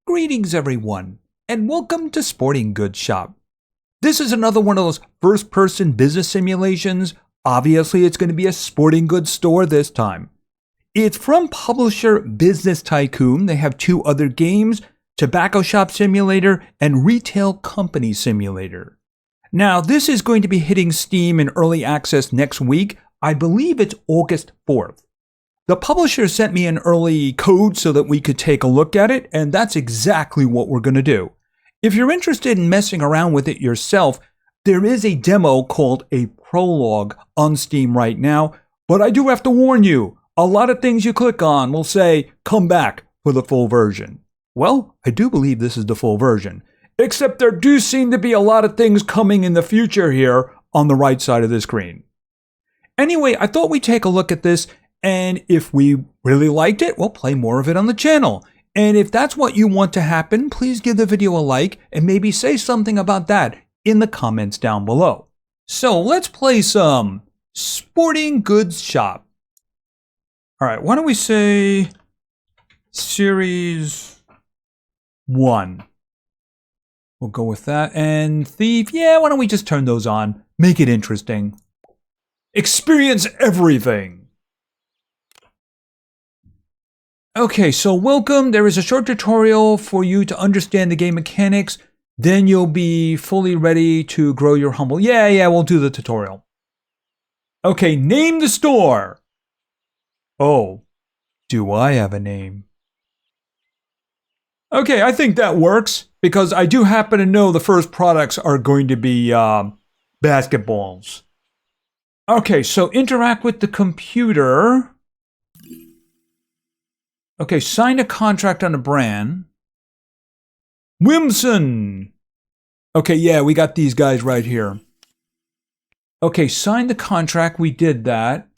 Greetings everyone, and welcome to Sporting Goods Shop. This is another one of those first-person business simulations. Obviously, it's going to be a sporting goods store this time. It's from publisher Business Tycoon. They have two other games, Tobacco Shop Simulator and Retail Company Simulator. Now, this is going to be hitting Steam in early access next week. I believe it's August 4th. The publisher sent me an early code so that we could take a look at it, and that's exactly what we're going to do. If you're interested in messing around with it yourself, there is a demo called a Prologue on Steam right now, but I do have to warn you, a lot of things you click on will say, come back for the full version. Well, I do believe this is the full version, except there do seem to be a lot of things coming in the future here on the right side of the screen. Anyway, I thought we'd take a look at this, and if we really liked it, we'll play more of it on the channel. And if that's what you want to happen, please give the video a like and maybe say something about that in the comments down below. So let's play some Sporting Goods Shop. All right, why don't we say Series 1. We'll go with that. And Thief, yeah, why don't we just turn those on? Make it interesting. Experience everything. Okay, so welcome. There is a short tutorial for you to understand the game mechanics. Then you'll be fully ready to grow your humble. Yeah, we'll do the tutorial. Okay, name the store. Oh, do I have a name? Okay, I think that works because I do happen to know the first products are going to be basketballs. Okay, so interact with the computer. Okay, sign a contract on a brand. Wimson. Okay, yeah, we got these guys right here. Okay, sign the contract. We did that.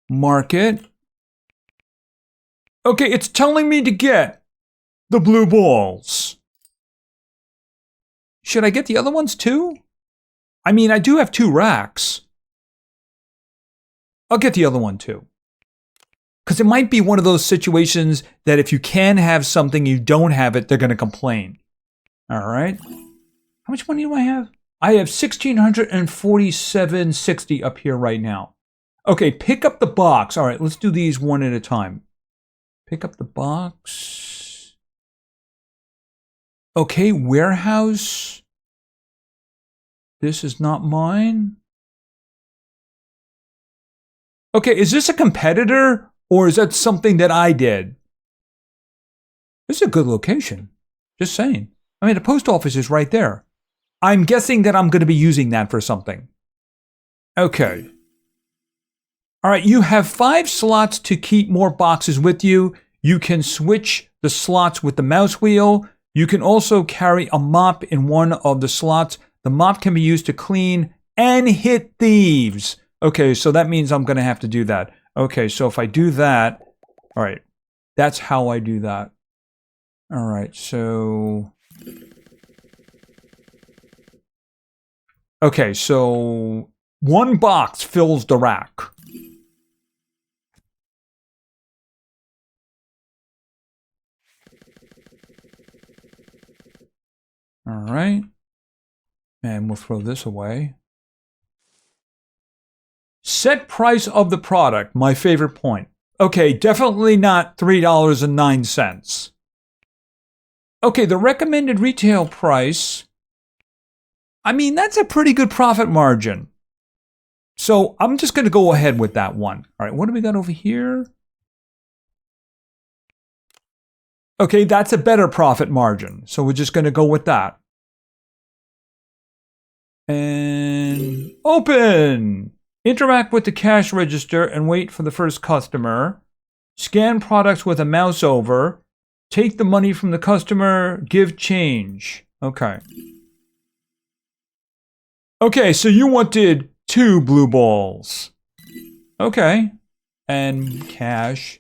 Market. Okay, it's telling me to get the blue balls. Should I get the other ones too? I mean, I do have 2 racks. I'll get the other one too. Because it might be one of those situations that if you can have something, you don't have it, they're going to complain. All right. How much money do I have? I have $1,647.60 up here right now. Okay, pick up the box. All right, let's do these one at a time. Pick up the box. Okay, warehouse. This is not mine. Okay, is this a competitor? Or is that something that I did? This is a good location. Just saying. I mean, the post office is right there. I'm guessing that I'm going to be using that for something. Okay. All right, you have 5 slots to keep more boxes with you. You can switch the slots with the mouse wheel. You can also carry a mop in one of the slots. The mop can be used to clean and hit thieves. Okay, so that means I'm going to have to do that. Okay, so if I do that, all right, that's how I do that. All right, so... Okay, so 1 box fills the rack. All right, and we'll throw this away. Set price of the product, my favorite point. Okay, definitely not $3.09. Okay, the recommended retail price. I mean, that's a pretty good profit margin. So I'm just going to go ahead with that one. All right, what do we got over here? Okay, that's a better profit margin. So we're just going to go with that. And open. Interact with the cash register and wait for the first customer. Scan products with a mouse over. Take the money from the customer. Give change. Okay. Okay, so you wanted 2 blue balls. Okay. And cash.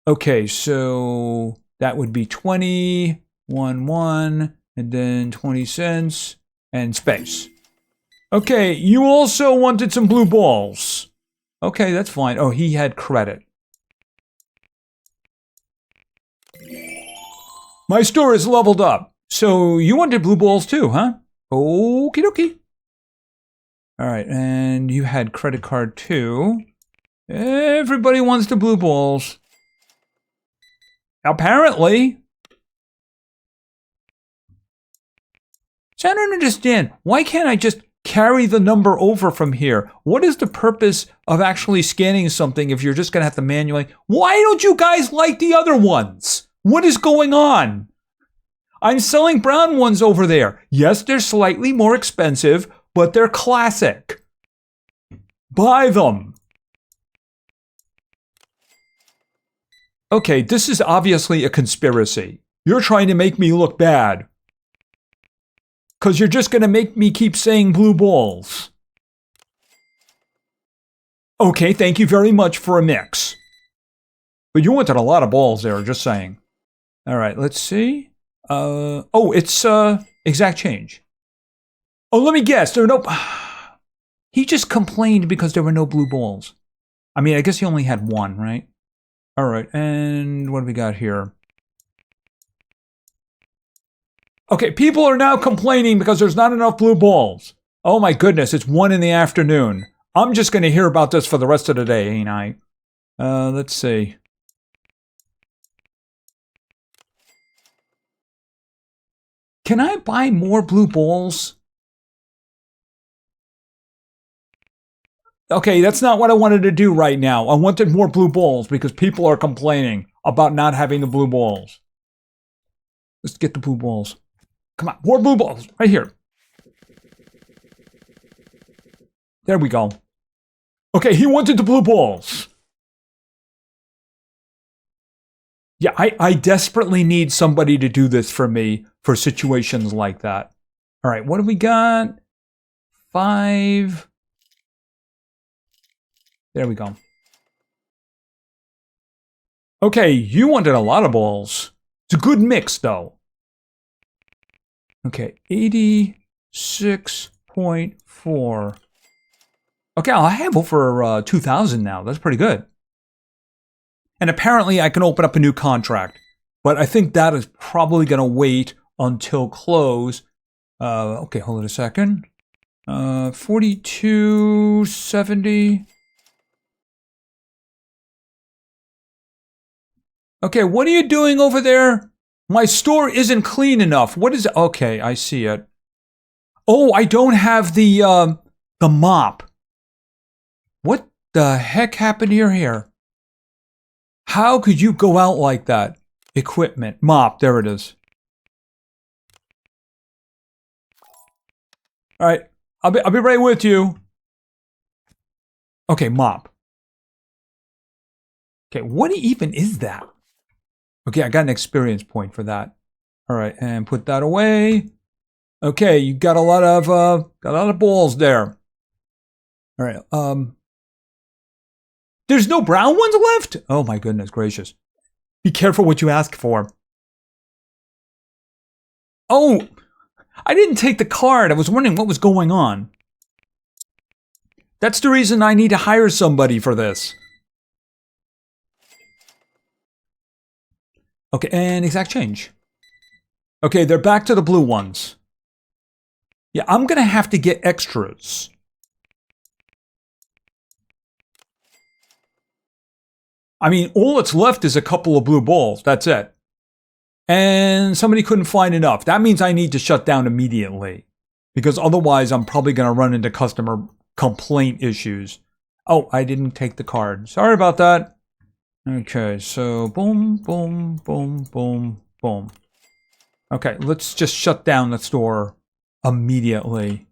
Okay, so that would be 20, 1, and then 20 cents, and space. Okay, you also wanted some blue balls. Okay, that's fine. Oh, he had credit. My store is leveled up. So you wanted blue balls too, huh? Okie dokie. All right, and you had credit card too. Everybody wants the blue balls. Apparently. So I don't understand. Why can't I just carry the number over from here? What is the purpose of actually scanning something if you're just going to have to manually? Why don't you guys like the other ones? What is going on? I'm selling brown ones over there. Yes, they're slightly more expensive, but they're classic. Buy them. Okay, this is obviously a conspiracy. You're trying to make me look bad. Because you're just going to make me keep saying blue balls. Okay, thank you very much for a mix. But you wanted a lot of balls there, just saying. All right, let's see. Oh, it's exact change. Oh, let me guess. There are no... He just complained because there were no blue balls. I mean, I guess he only had one, right? All right, and what do we got here? Okay, people are now complaining because there's not enough blue balls. Oh my goodness, it's 1 in the afternoon. I'm just going to hear about this for the rest of the day, ain't I? Let's see. Can I buy more blue balls? Okay, that's not what I wanted to do right now. I wanted more blue balls because people are complaining about not having the blue balls. Let's get the blue balls. Come on, more blue balls, right here. There we go. Okay, he wanted the blue balls. Yeah, I desperately need somebody to do this for me for situations like that. All right, what do we got? 5. There we go. Okay, you wanted a lot of balls. It's a good mix, though. Okay, 86.4. Okay, I'll have over 2,000 now. That's pretty good. And apparently I can open up a new contract. But I think that is probably going to wait until close. Okay, hold on a second. 42.70. Okay, what are you doing over there? My store isn't clean enough. What is it? Okay, I see it. Oh, I don't have the mop. What the heck happened here? How could you go out like that? Equipment, mop, there it is. All right, I'll be right with you. Okay, mop. Okay, what even is that? Okay, I got an experience point for that. All right, and put that away. Okay, you got a lot of balls there. All right, there's no brown ones left? Oh my goodness gracious. Be careful what you ask for. Oh, I didn't take the card. I was wondering what was going on. That's the reason I need to hire somebody for this. Okay, and exact change. Okay, they're back to the blue ones. Yeah, I'm going to have to get extras. I mean, all that's left is a couple of blue balls. That's it. And somebody couldn't find enough. That means I need to shut down immediately. Because otherwise, I'm probably going to run into customer complaint issues. Oh, I didn't take the card. Sorry about that. Okay, so boom, boom, boom, boom, boom. Okay, let's just shut down the store immediately.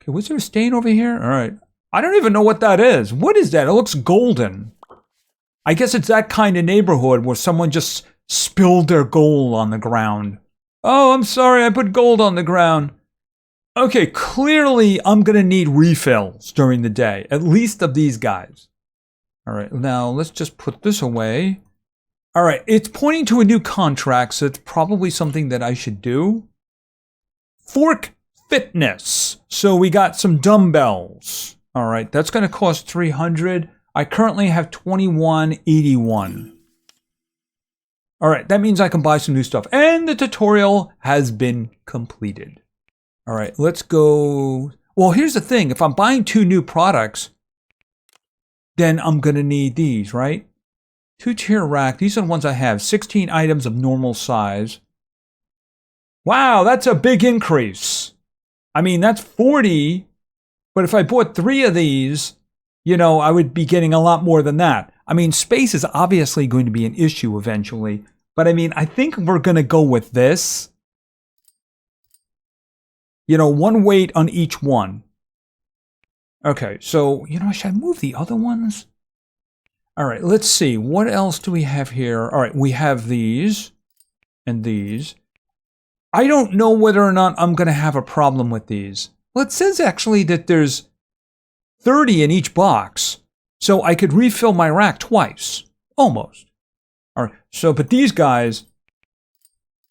Okay, was there a stain over here? All right. I don't even know what that is. What is that? It looks golden. I guess it's that kind of neighborhood where someone just spilled their gold on the ground. Oh, I'm sorry, I put gold on the ground. Okay, clearly I'm going to need refills during the day, at least of these guys. All right, now let's just put this away. All right, it's pointing to a new contract, so it's probably something that I should do. Fork fitness. So we got some dumbbells. All right, that's going to cost $300. I currently have $21.81. All right, that means I can buy some new stuff. And the tutorial has been completed. All right, let's go. Well, here's the thing. If I'm buying 2 new products, then I'm going to need these, right? 2-tier rack. These are the ones I have. 16 items of normal size. Wow, that's a big increase. I mean, that's 40. But if I bought 3 of these, you know, I would be getting a lot more than that. I mean, space is obviously going to be an issue eventually. But I mean, I think we're going to go with this. You know, 1 weight on each one. Okay, so, you know, should I move the other ones? All right, let's see. What else do we have here? All right, we have these and these. I don't know whether or not I'm going to have a problem with these. Well, it says actually that there's 30 in each box. So I could refill my rack twice. Almost. All right, so, but these guys,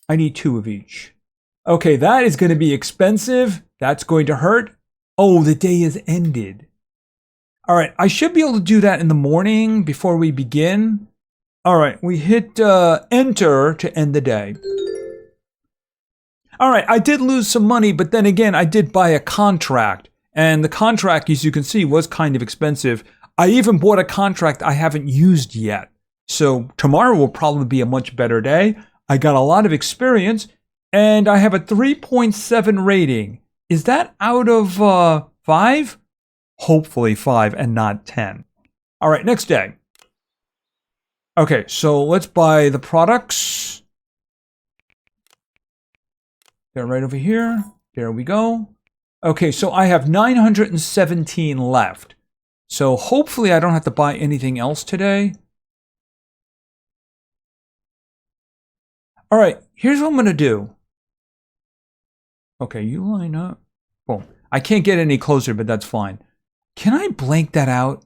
I need 2 of each. Okay, that is going to be expensive. That's going to hurt. Oh, the day is ended. All right, I should be able to do that in the morning before we begin. All right, we hit enter to end the day. All right, I did lose some money, but then again, I did buy a contract. And the contract, as you can see, was kind of expensive. I even bought a contract I haven't used yet. So tomorrow will probably be a much better day. I got a lot of experience, and I have a 3.7 rating. Is that out of 5? Hopefully 5 and not 10. All right, next day. Okay, so let's buy the products. They're right over here. There we go. Okay, so I have 917 left. So hopefully I don't have to buy anything else today. All right, here's what I'm going to do. Okay, you line up. Boom. I can't get any closer, but that's fine. Can I blank that out?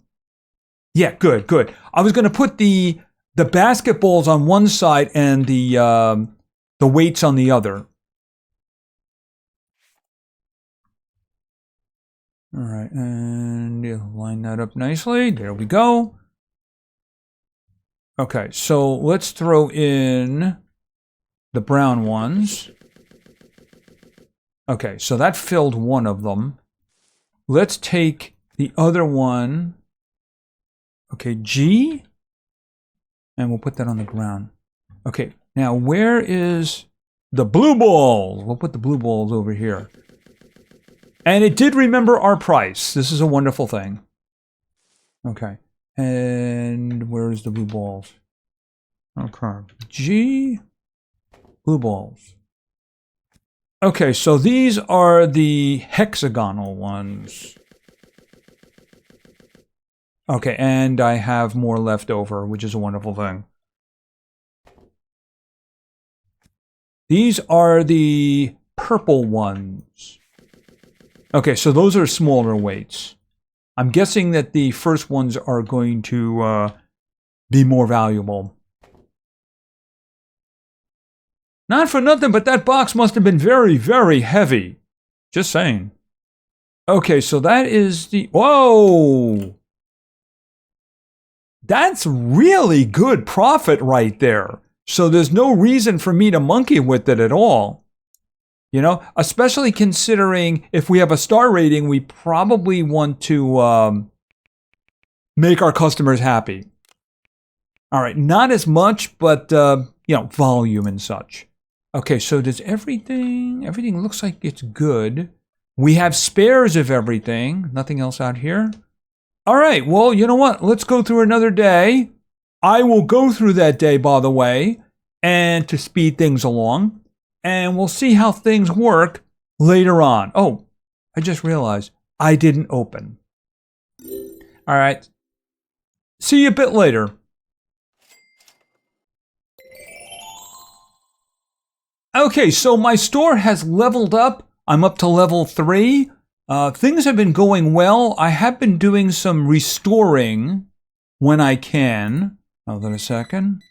Yeah, good, good. I was going to put the basketballs on one side and the weights on the other. All right, and line that up nicely. There we go. Okay, so let's throw in the brown ones. Okay, so that filled one of them. Let's take the other one. Okay, G. And we'll put that on the ground. Okay, now where is the blue balls? We'll put the blue balls over here. And it did remember our price. This is a wonderful thing. Okay. And where's the blue balls? Okay. G. Blue balls. Okay, so these are the hexagonal ones. Okay, and I have more left over, which is a wonderful thing. These are the purple ones. Okay, so those are smaller weights. I'm guessing that the first ones are going to be more valuable. Not for nothing, but that box must have been very, very heavy. Just saying. Okay, so that is the... Whoa! That's really good profit right there. So there's no reason for me to monkey with it at all. You know, especially considering if we have a star rating, we probably want to make our customers happy. All right, not as much, but, you know, volume and such. Okay, so does everything looks like it's good. We have spares of everything. Nothing else out here. All right, well, you know what? Let's go through another day. I will go through that day, by the way, and to speed things along. And we'll see how things work later on. Oh, I just realized I didn't open. All right. See you a bit later. Okay, so my store has leveled up. I'm up to level 3. Things have been going well. I have been doing some restoring when I can. Hold on a second.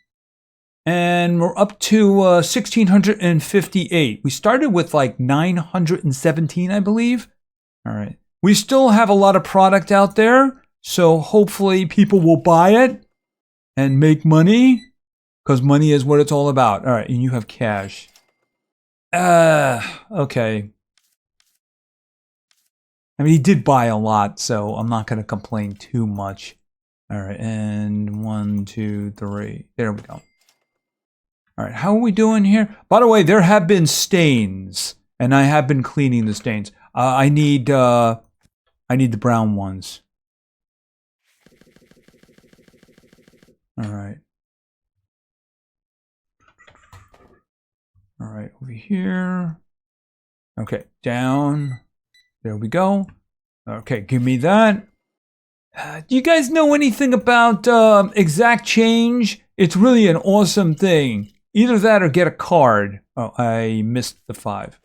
And we're up to 1,658. We started with like 917, I believe. All right. We still have a lot of product out there, so hopefully people will buy it and make money. because money is what it's all about. All right, and you have cash. Okay. I mean, he did buy a lot, so I'm not going to complain too much. All right, and 1, 2, 3. There we go. All right, how are we doing here? By the way, there have been stains, and I have been cleaning the stains. I need the brown ones. All right. All right, over here. Okay, down. There we go. Okay, give me that. Do you guys know anything about exact change? It's really an awesome thing. Either that or get a card. Oh, I missed the 5.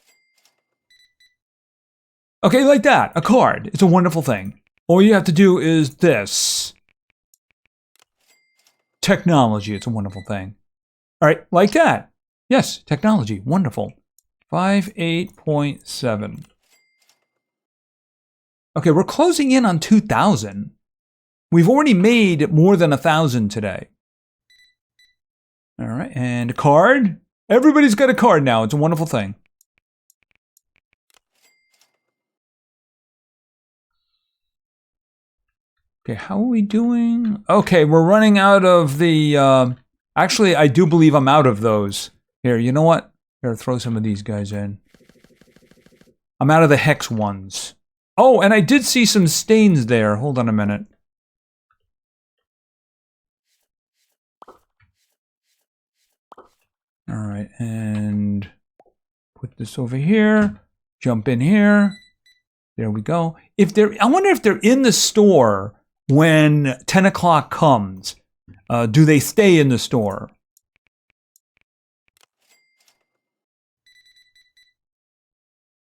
Okay, like that. A card. It's a wonderful thing. All you have to do is this. Technology. It's a wonderful thing. All right, like that. Yes, technology. Wonderful. 58.7. Okay, we're closing in on 2,000. We've already made more than 1,000 today. All right, and a card. Everybody's got a card now. It's a wonderful thing. Okay, how are we doing? Okay, we're running out of the... actually, I do believe I'm out of those. Here, you know what? Here, throw some of these guys in. I'm out of the hex ones. Oh, and I did see some stains there. Hold on a minute. All right, and put this over here. Jump in here. There we go. I wonder if they're in the store when 10 o'clock comes. Do they stay in the store?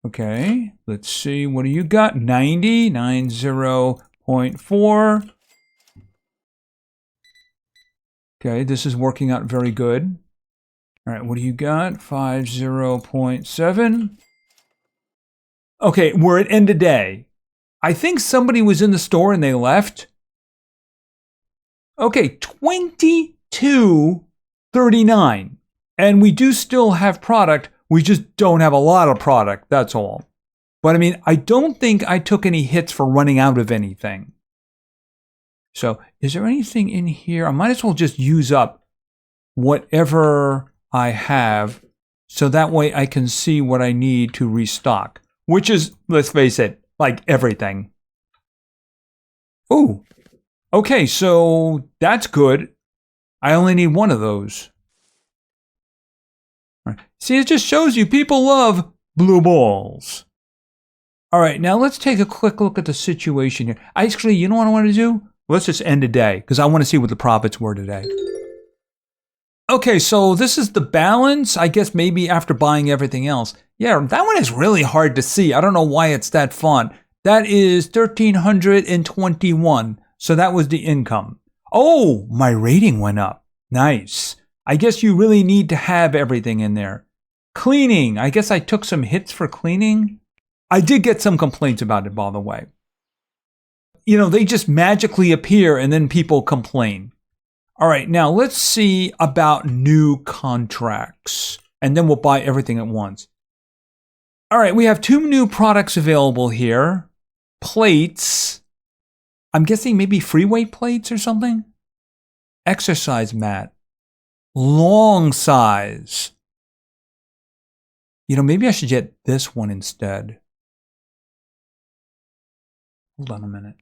Okay, let's see. What do you got? 90, 90.4. Okay, this is working out very good. All right, what do you got? 50.7. Okay, we're at end of day. I think somebody was in the store and they left. Okay, 22.39. And we do still have product. We just don't have a lot of product, that's all. But I mean, I don't think I took any hits for running out of anything. So, is there anything in here? I might as well just use up whatever I have, so that way I can see what I need to restock. Which is, let's face it, like everything. Ooh. Okay, so that's good. I only need one of those. See, it just shows you people love blue balls. All right, now let's take a quick look at the situation here. Actually, you know what I want to do? Let's just end the day, because I want to see what the profits were today. Okay, so this is the balance. I guess maybe after buying everything else. Yeah, that one is really hard to see. I don't know why it's that font. That is 1,321. So that was the income. Oh, my rating went up. Nice. I guess you really need to have everything in there. Cleaning. I guess I took some hits for cleaning. I did get some complaints about it, by the way. You know, they just magically appear and then people complain. All right, now let's see about new contracts. And then we'll buy everything at once. All right, we have 2 new products available here. Plates. I'm guessing maybe free weight plates or something. Exercise mat. Long size. You know, maybe I should get this one instead. Hold on a minute.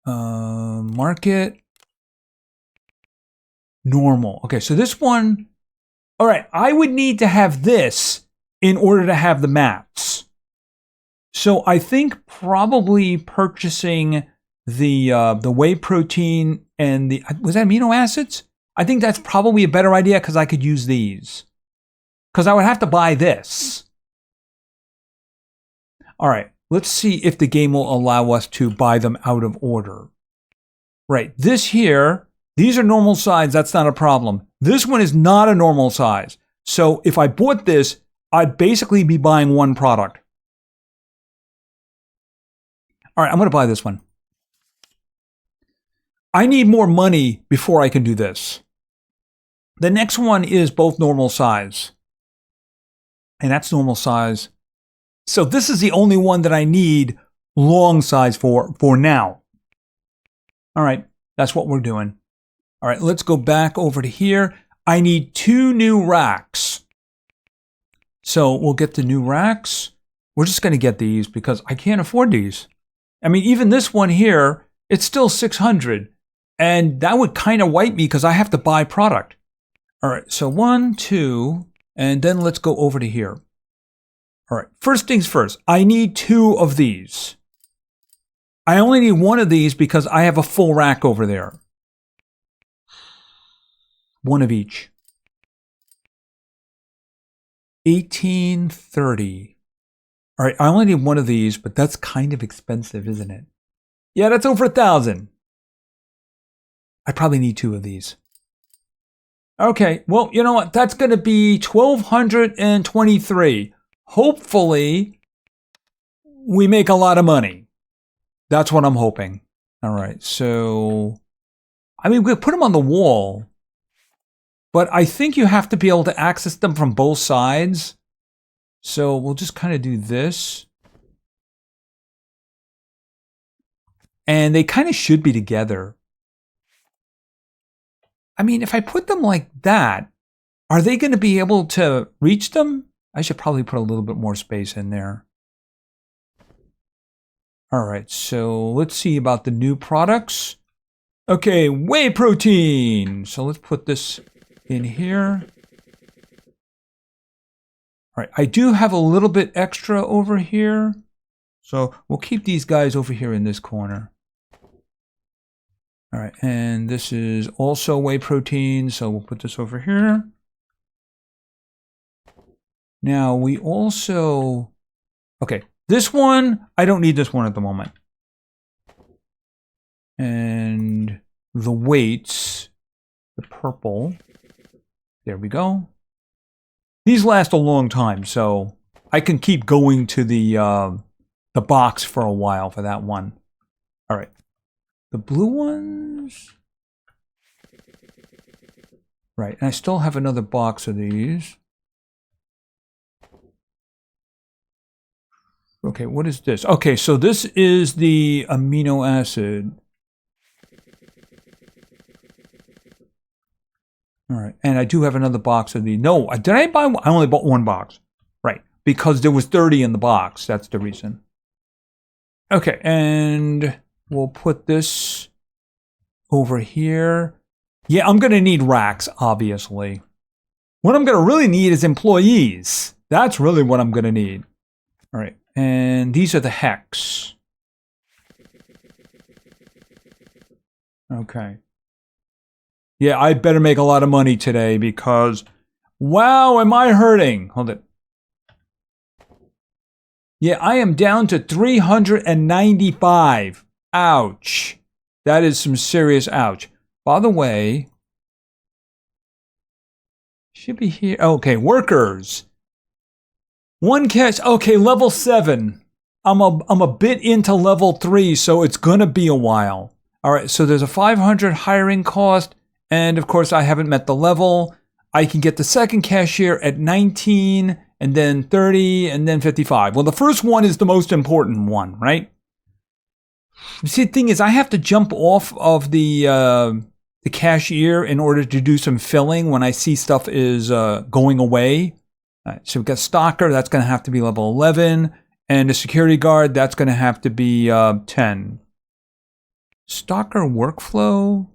Market. Normal. Okay, so this one. All right, I would need to have this in order to have the mats. So I think probably purchasing the whey protein and was that amino acids? I think that's probably a better idea because I could use these. Because I would have to buy this. All right, let's see if the game will allow us to buy them out of order. Right, this here, these are normal size, that's not a problem. This one is not a normal size. So if I bought this, I'd basically be buying one product. All right, I'm going to buy this one. I need more money before I can do this. The next one is both normal size. And that's normal size. So this is the only one that I need long size for now. All right, that's what we're doing. All right, let's go back over to here. I need 2 new racks. So we'll get the new racks. We're just going to get these because I can't afford these. I mean, even this one here, it's still 600. And that would kind of wipe me because I have to buy product. All right, so 1, 2, and then let's go over to here. All right, first things first, I need 2 of these. I only need 1 of these because I have a full rack over there. 1 of each. 1830. All right, I only need 1 of these, but that's kind of expensive, isn't it? Yeah, that's over 1,000. I probably need 2 of these. Okay, well, you know what? That's going to be 1,223. Hopefully, we make a lot of money. That's what I'm hoping. All right, so, I mean, we could put them on the wall, but I think you have to be able to access them from both sides. So we'll just kind of do this. And they kind of should be together. I mean, if I put them like that, are they going to be able to reach them? I should probably put a little bit more space in there. All right, so let's see about the new products. Okay, whey protein. So let's put this in here. All right, I do have a little bit extra over here. So we'll keep these guys over here in this corner. All right, and this is also whey protein, so we'll put this over here. Now we also, okay, this one, I don't need this one at the moment. And the weights, the purple, there we go. These last a long time, so I can keep going to the box for a while for that one. All right. The blue ones. Right, and I still have another box of these. Okay, what is this? Okay, so this is the amino acid. All right, and I do have another box of these. No, did I buy one? I only bought 1 box. Right, because there was 30 in the box. That's the reason. Okay, and we'll put this over here. Yeah, I'm going to need racks, obviously. What I'm going to really need is employees. That's really what I'm going to need. All right, and these are the hex. Okay. Yeah, I better make a lot of money today because, wow, am I hurting? Hold it. Yeah, I am down to 395. Ouch. That is some serious ouch. By the way, should be here. Okay, workers. 1 cash. Okay, level 7. I'm a bit into level 3, so it's going to be a while. All right, so there's a 500 hiring cost. And of course, I haven't met the level. I can get the second cashier at 19, and then 30, and then 55. Well, the first one is the most important one, right? See, the thing is, I have to jump off of the cashier in order to do some filling when I see stuff is going away. So we've got Stalker, that's going to have to be level 11. And the security guard, that's going to have to be 10. Stalker workflow?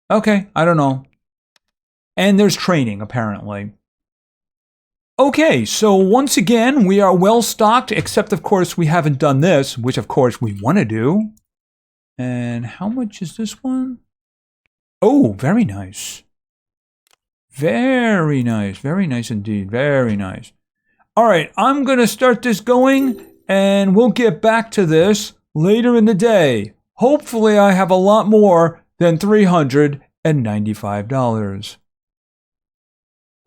Okay, I don't know. And there's training, apparently. Okay, so once again, we are well stocked, except of course we haven't done this, which of course we want to do. And how much is this one? Oh, very nice. Very nice. Very nice indeed. Very nice. All right, I'm going to start this going, and we'll get back to this later in the day. Hopefully I have a lot more than $395.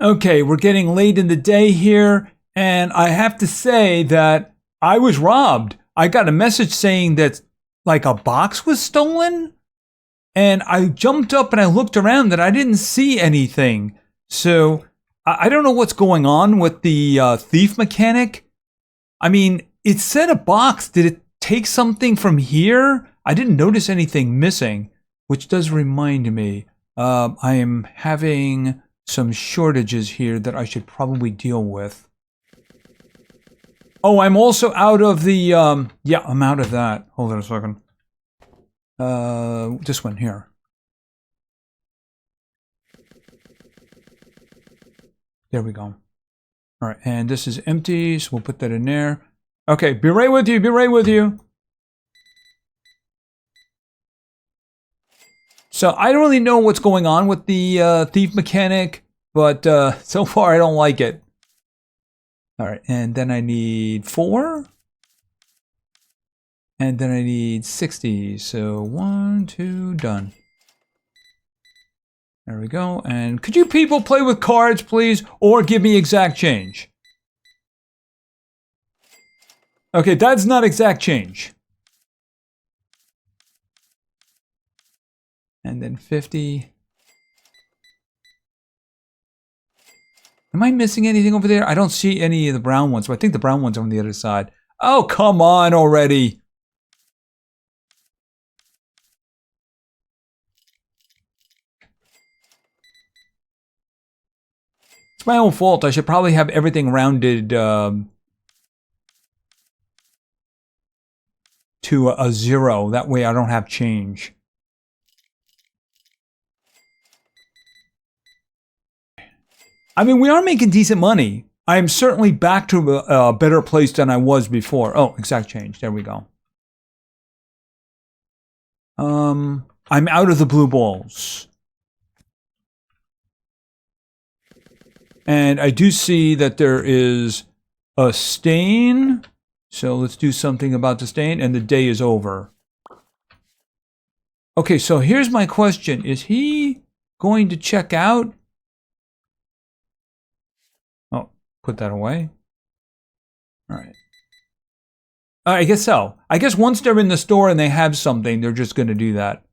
Okay, we're getting late in the day here, and I have to say that I was robbed. I got a message saying that like a box was stolen. And I jumped up and I looked around and I didn't see anything. So I don't know what's going on with the thief mechanic. I mean, it said a box. Did it take something from here? I didn't notice anything missing, which does remind me. I am having some shortages here that I should probably deal with. Oh, I'm also out of the, yeah, I'm out of that. Hold on a second. This one here. There we go. All right, and this is empty, so we'll put that in there. Okay, be right with you, be right with you. So I don't really know what's going on with the thief mechanic, but so far I don't like it. All right, and then I need 4. And then I need 60. So 1, 2, done. There we go. And could you people play with cards, please? Or give me exact change? Okay, that's not exact change. And then 50. Am I missing anything over there? I don't see any of the brown ones, so I think the brown ones are on the other side. Oh, come on already. It's my own fault. I should probably have everything rounded to a 0. That way I don't have change. I mean, we are making decent money. I am certainly back to a better place than I was before. Oh, exact change. There we go. I'm out of the blue balls. And I do see that there is a stain. So let's do something about the stain, and the day is over. Okay, so here's my question. Is he going to check out? Oh, put that away. All right. I guess so. I guess once they're in the store and they have something, they're just going to do that.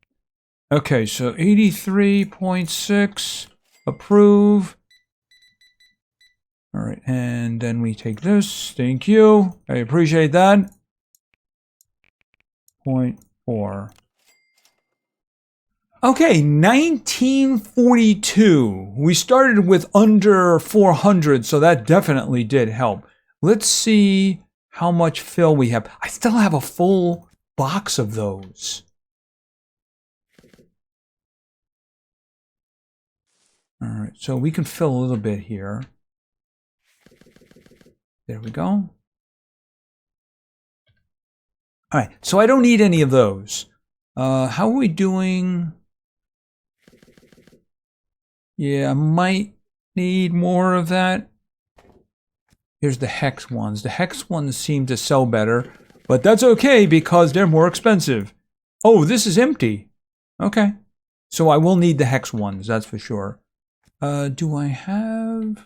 Okay, so 83.6, approve. All right, and then we take this. Thank you. I appreciate that. 0.4. Okay, 1942. We started with under 400, so that definitely did help. Let's see how much fill we have. I still have a full box of those. All right, so we can fill a little bit here. There we go. All right, so I don't need any of those. How are we doing? Yeah, I might need more of that. Here's the hex ones. The hex ones seem to sell better, but that's okay because they're more expensive. Oh, this is empty. Okay. So I will need the hex ones, that's for sure. Do I have...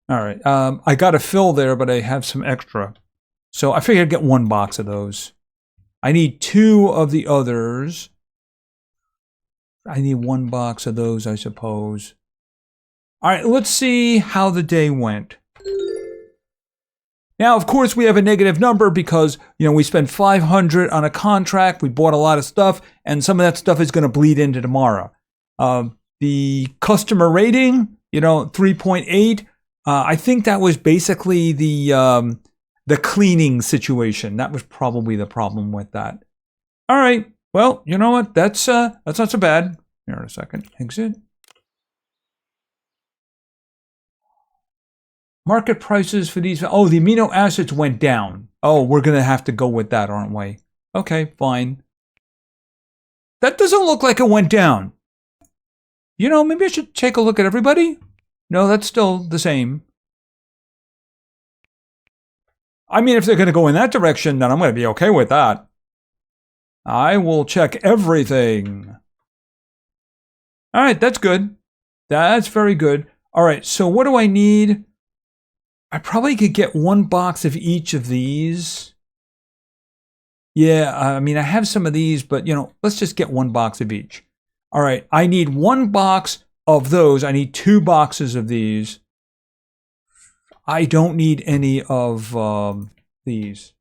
All right, I got a fill there, but I have some extra. So I figured I'd get 1 box of those. I need 2 of the others. I need 1 box of those, I suppose. All right, let's see how the day went. Now, of course, we have a negative number because, you know, we spent $500 on a contract. We bought a lot of stuff, and some of that stuff is going to bleed into tomorrow. The customer rating, you know, 3.8. I think that was basically the cleaning situation. That was probably the problem with that. All right. Well, you know what? That's not so bad. Here in a second. Exit. Market prices for these. Oh, the amino acids went down. Oh, we're going to have to go with that, aren't we? Okay, fine. That doesn't look like it went down. You know, maybe I should take a look at everybody. No, that's still the same. I mean, if they're going to go in that direction, then I'm going to be okay with that. I will check everything. All right, that's good. That's very good. All right, so what do I need? I probably could get 1 box of each of these. Yeah, I mean, I have some of these, but, let's just get 1 box of each. All right, I need 1 box of those. I need 2 boxes of these. I don't need any of these.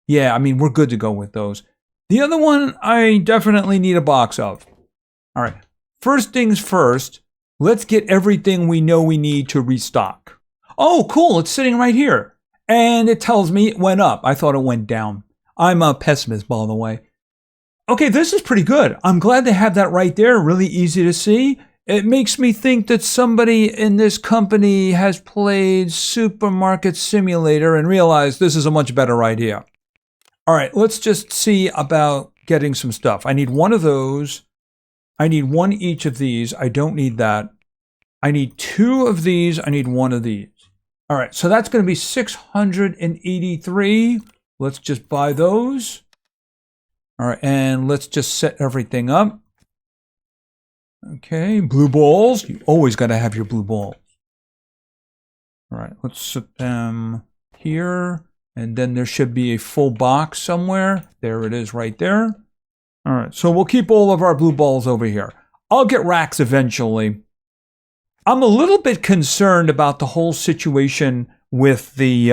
Yeah, I mean, we're good to go with those. The other one, I definitely need a box of. All right, first things first, let's get everything we know we need to restock. Oh, cool, it's sitting right here. And it tells me it went up. I thought it went down. I'm a pessimist, by the way. Okay, this is pretty good. I'm glad they have that right there. Really easy to see. It makes me think that somebody in this company has played Supermarket Simulator and realized this is a much better idea. All right, let's just see about getting some stuff. I need 1 of those. I need 1 each of these. I don't need that. I need 2 of these. I need 1 of these. All right, so that's going to be 683. Let's just buy those. All right, and let's just set everything up. Okay, blue balls. You always got to have your blue balls. All right, let's set them here. And then there should be a full box somewhere. There it is right there. All right, so we'll keep all of our blue balls over here. I'll get racks eventually. I'm a little bit concerned about the whole situation with the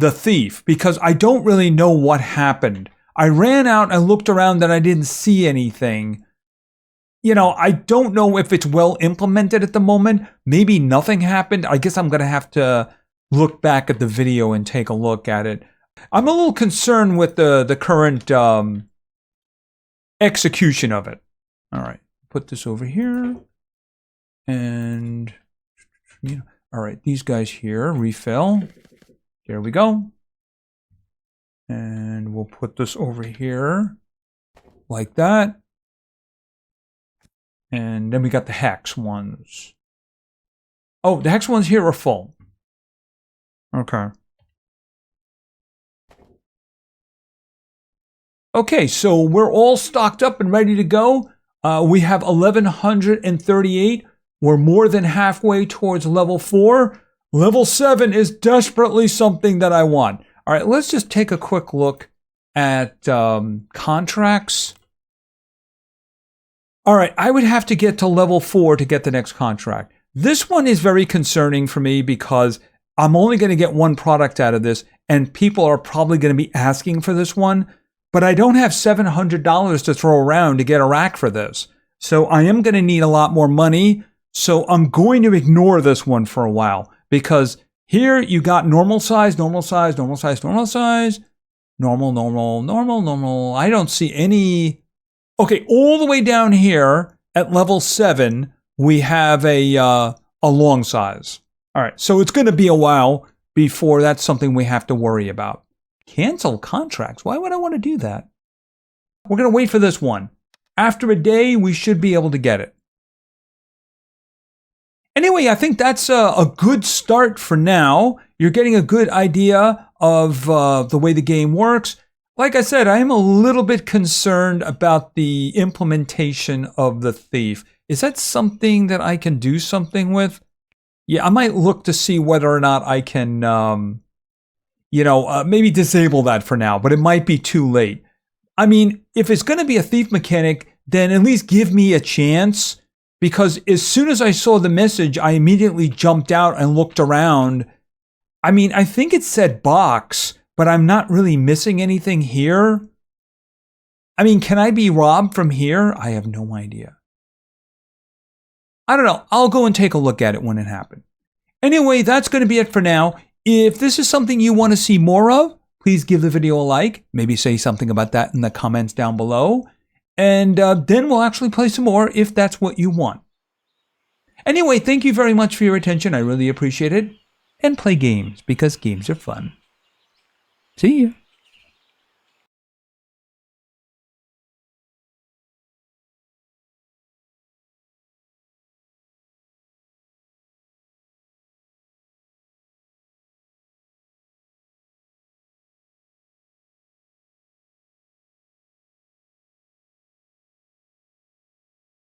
thief, because I don't really know what happened. I ran out and looked around and I didn't see anything. I don't know if it's well implemented at the moment. Maybe nothing happened. I guess I'm going to have to look back at the video and take a look at it. I'm a little concerned with the current execution of it. All right, put this over here. And, all right, these guys here, refill. There we go. And we'll put this over here like that. And then we got the hex ones. Oh, the hex ones here are full. Okay. Okay, so we're all stocked up and ready to go. We have 1,138. We're more than halfway towards level 4. Level 7 is desperately something that I want. All right, let's just take a quick look at contracts. All right, I would have to get to level 4 to get the next contract. This one is very concerning for me because I'm only going to get 1 product out of this, and people are probably going to be asking for this one, but I don't have $700 to throw around to get a rack for this. So I am going to need a lot more money, so I'm going to ignore this one for a while, because here you got normal size, normal size, normal size, normal size, normal, normal, normal, normal. I don't see any. Okay, all the way down here at level 7, we have a long size. All right, so it's going to be a while before that's something we have to worry about. Cancel contracts. Why would I want to do that? We're going to wait for this one. After a day, we should be able to get it. Anyway, I think that's a good start for now. You're getting a good idea of the way the game works. Like I said, I am a little bit concerned about the implementation of the thief. Is that something that I can do something with? Yeah, I might look to see whether or not I can, maybe disable that for now, but it might be too late. I mean, if it's going to be a thief mechanic, then at least give me a chance, because as soon as I saw the message, I immediately jumped out and looked around. I mean, I think it said box, but I'm not really missing anything here. I mean, can I be robbed from here? I have no idea. I don't know. I'll go and take a look at it when it happens. Anyway, that's going to be it for now. If this is something you want to see more of, please give the video a like. Maybe say something about that in the comments down below. And then we'll actually play some more if that's what you want. Anyway, thank you very much for your attention. I really appreciate it. And play games, because games are fun. See ya.